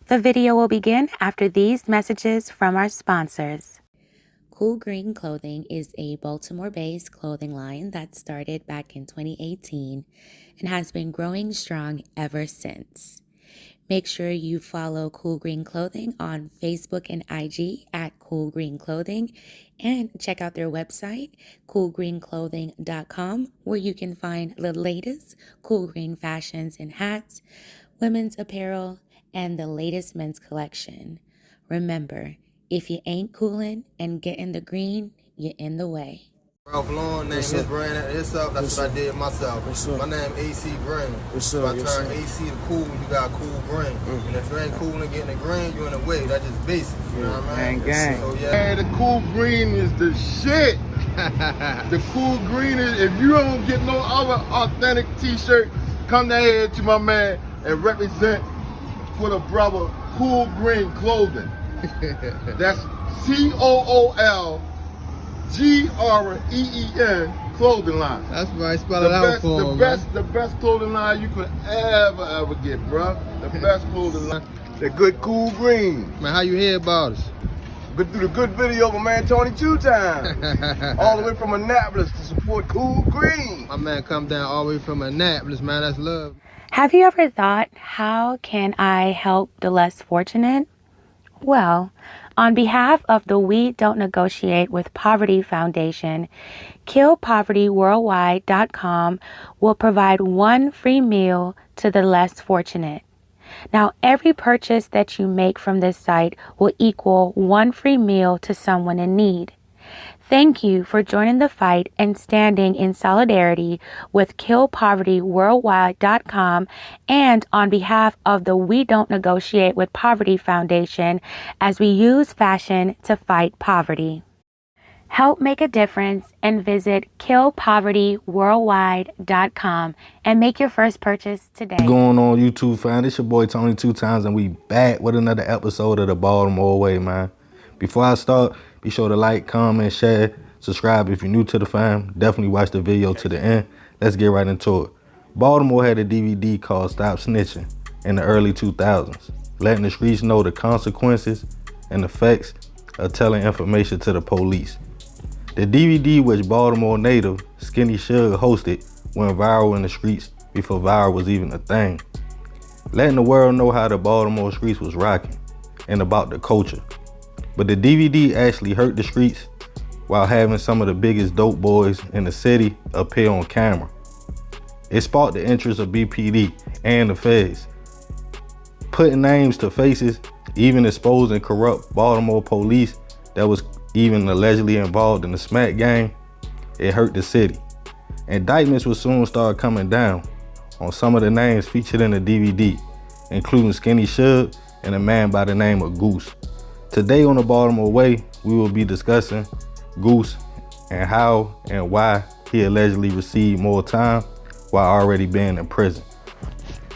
The video will begin after these messages from our sponsors. Cool Green Clothing is a Baltimore-based clothing line that started back in 2018 and has been growing strong ever since. Make sure you follow Cool Green Clothing on Facebook and IG at Cool Green Clothing, and check out their website, coolgreenclothing.com, where you can find the latest cool green fashions and hats, women's apparel, and the latest men's collection. Remember, if you ain't coolin' and getting the green, you're in the way. Ralph Lauren named his brand himself. That's what I did myself. My name AC Green. If I turn AC to cool, you got cool green. And if you ain't cool and getting the green, you in the way. That's just basic. You know what I mean? Gang. So, yeah. Man, the cool green is the shit. The cool green is, if you don't get no other authentic t-shirt, come down here to my man and represent for the brother Cool Green Clothing. That's COOLGREEN clothing line. That's right. Spell it out for him. The best clothing line you could ever get, bro. The best clothing line. The good cool green. Man, how you hear about us? Good through the good video of my man Tony 2 times. All the way from Annapolis to support Cool Green. My man come down all the way from Annapolis, man. That's love. Have you ever thought, how can I help the less fortunate? Well, on behalf of the We Don't Negotiate with Poverty Foundation, KillPovertyWorldwide.com will provide one free meal to the less fortunate. Now, every purchase that you make from this site will equal one free meal to someone in need. Thank you for joining the fight and standing in solidarity with KillPovertyWorldwide.com and on behalf of the We Don't Negotiate with Poverty Foundation as we use fashion to fight poverty. Help make a difference and visit KillPovertyWorldwide.com and make your first purchase today. What's going on, YouTube fam? It's your boy Tony 2 times, and we back with another episode of the Baltimore Way, man. Before I start, be sure to like, comment, share, subscribe if you're new to the fam. Definitely watch the video to the end. Let's get right into it. Baltimore had a DVD called Stop Snitching in the early 2000s, letting the streets know the consequences and effects of telling information to the police. The DVD, which Baltimore native Skinny Suge hosted, went viral in the streets before viral was even a thing, letting the world know how the Baltimore streets was rocking and about the culture. But the DVD actually hurt the streets while having some of the biggest dope boys in the city appear on camera. It sparked the interest of BPD and the feds, putting names to faces, even exposing corrupt Baltimore police that was even allegedly involved in the smack gang. It hurt the city. Indictments would soon start coming down on some of the names featured in the DVD, including Skinny Suge and a man by the name of Goose. Today on the Baltimore Way, we will be discussing Goose and how and why he allegedly received more time while already being in prison.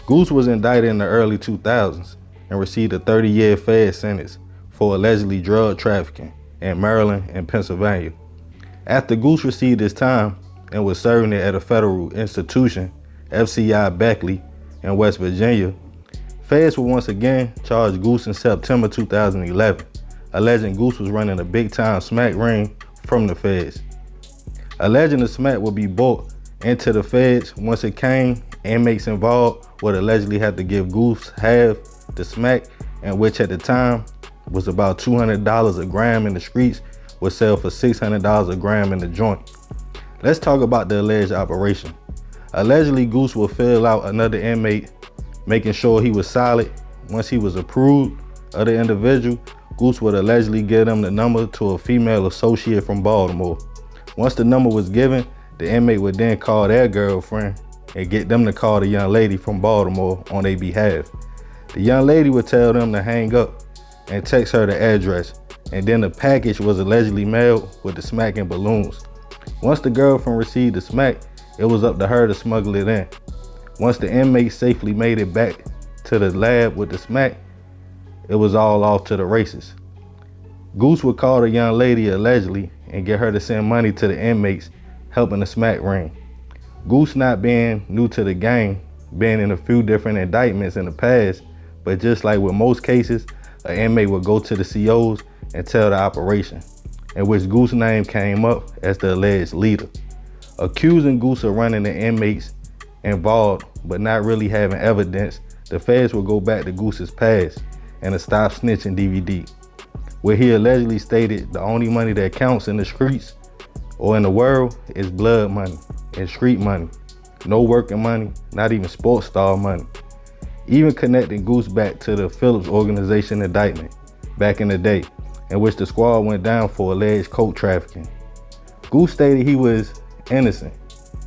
Goose was indicted in the early 2000s and received a 30-year fed sentence for allegedly drug trafficking in Maryland and Pennsylvania. After Goose received his time and was serving it at a federal institution, FCI Beckley in West Virginia, feds would once again charge Goose in September 2011, alleging Goose was running a big-time smack ring from the feds. Alleging the smack would be brought into the feds once it came, inmates involved would allegedly have to give Goose half the smack, and which at the time was about $200 a gram in the streets, would sell for $600 a gram in the joint. Let's talk about the alleged operation. Allegedly, Goose would fill out another inmate, making sure he was solid. Once he was approved of the individual, Goose would allegedly give them the number to a female associate from Baltimore. Once the number was given, the inmate would then call their girlfriend and get them to call the young lady from Baltimore on their behalf. The young lady would tell them to hang up and text her the address, and then the package was allegedly mailed with the smack and balloons. Once the girlfriend received the smack, it was up to her to smuggle it in. Once the inmate safely made it back to the lab with the smack, it was all off to the races. Goose would call the young lady allegedly and get her to send money to the inmates helping the smack ring. Goose, not being new to the game, being in a few different indictments in the past, But just like with most cases, an inmate would go to the COs and tell the operation, in which Goose's name came up as the alleged leader, accusing Goose of running the inmates involved, but not really having evidence. The feds would go back to Goose's past and a Stop Snitching DVD, where he allegedly stated the only money that counts in the streets or in the world is blood money and street money. No working money, not even sports star money. Even connecting Goose back to the Phillips organization indictment back in the day, in which the squad went down for alleged coke trafficking. Goose stated he was innocent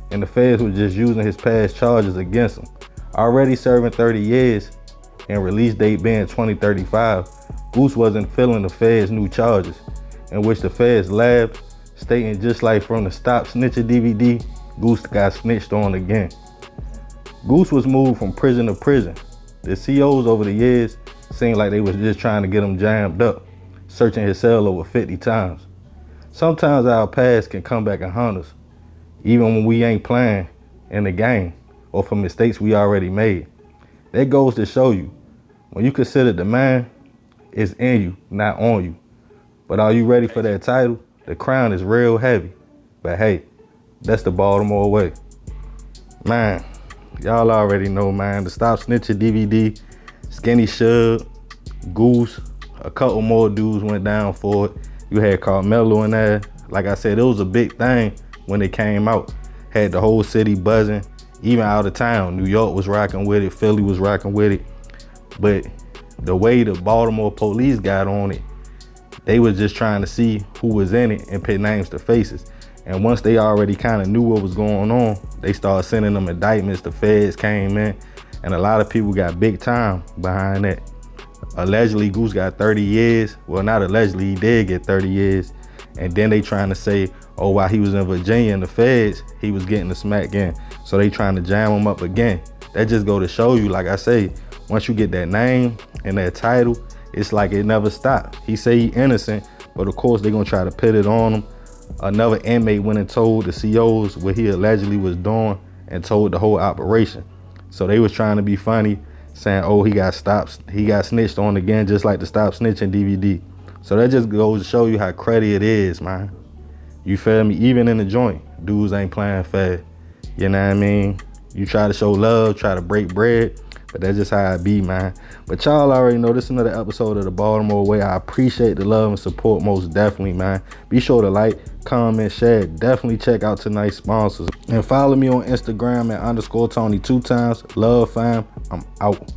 and the feds were just using his past charges against him. Already serving 30 years and release date being 2035, Goose wasn't feeling the feds' new charges, in which the feds laughed, stating just like from the Stop Snitching DVD, Goose got snitched on again. Goose was moved from prison to prison. The COs over the years seemed like they was just trying to get him jammed up, searching his cell over 50 times. Sometimes our past can come back and haunt us, even when we ain't playing in the game or for mistakes we already made. That goes to show you, when you consider the man, it's in you, not on you. But are you ready for that title? The crown is real heavy. But hey, that's the Baltimore way. Man, y'all already know, man. The Stop Snitching DVD, Skinny Shug, Goose, a couple more dudes went down for it. You had Carmelo in there. Like I said, it was a big thing when it came out. Had the whole city buzzing, even out of town. New York was rocking with it, Philly was rocking with it. But the way the Baltimore police got on it, they was just trying to see who was in it and put names to faces. And once they already kind of knew what was going on, they started sending them indictments. The feds came in, and a lot of people got big time behind that. Allegedly, Goose got 30 years. Well, not allegedly, he did get 30 years. And then they trying to say, oh, while he was in Virginia in the feds, he was getting the smack in. So they trying to jam him up again. That just go to show you, like I say, once you get that name and that title, it's like it never stopped. He say he innocent, but of course they gonna try to put it on him. Another inmate went and told the COs what he allegedly was doing and told the whole operation. So they was trying to be funny, saying, oh, he got snitched on again, just like the Stop Snitching DVD. So that just goes to show you how cruddy it is, man. You feel me? Even in the joint, dudes ain't playing fair. You know what I mean? You try to show love, try to break bread, but that's just how it be, man. But y'all already know this is another episode of the Baltimore Way. I appreciate the love and support most definitely, man. Be sure to like, comment, share. Definitely check out tonight's sponsors. And follow me on Instagram at _Tony 2 times. Love, fam. I'm out.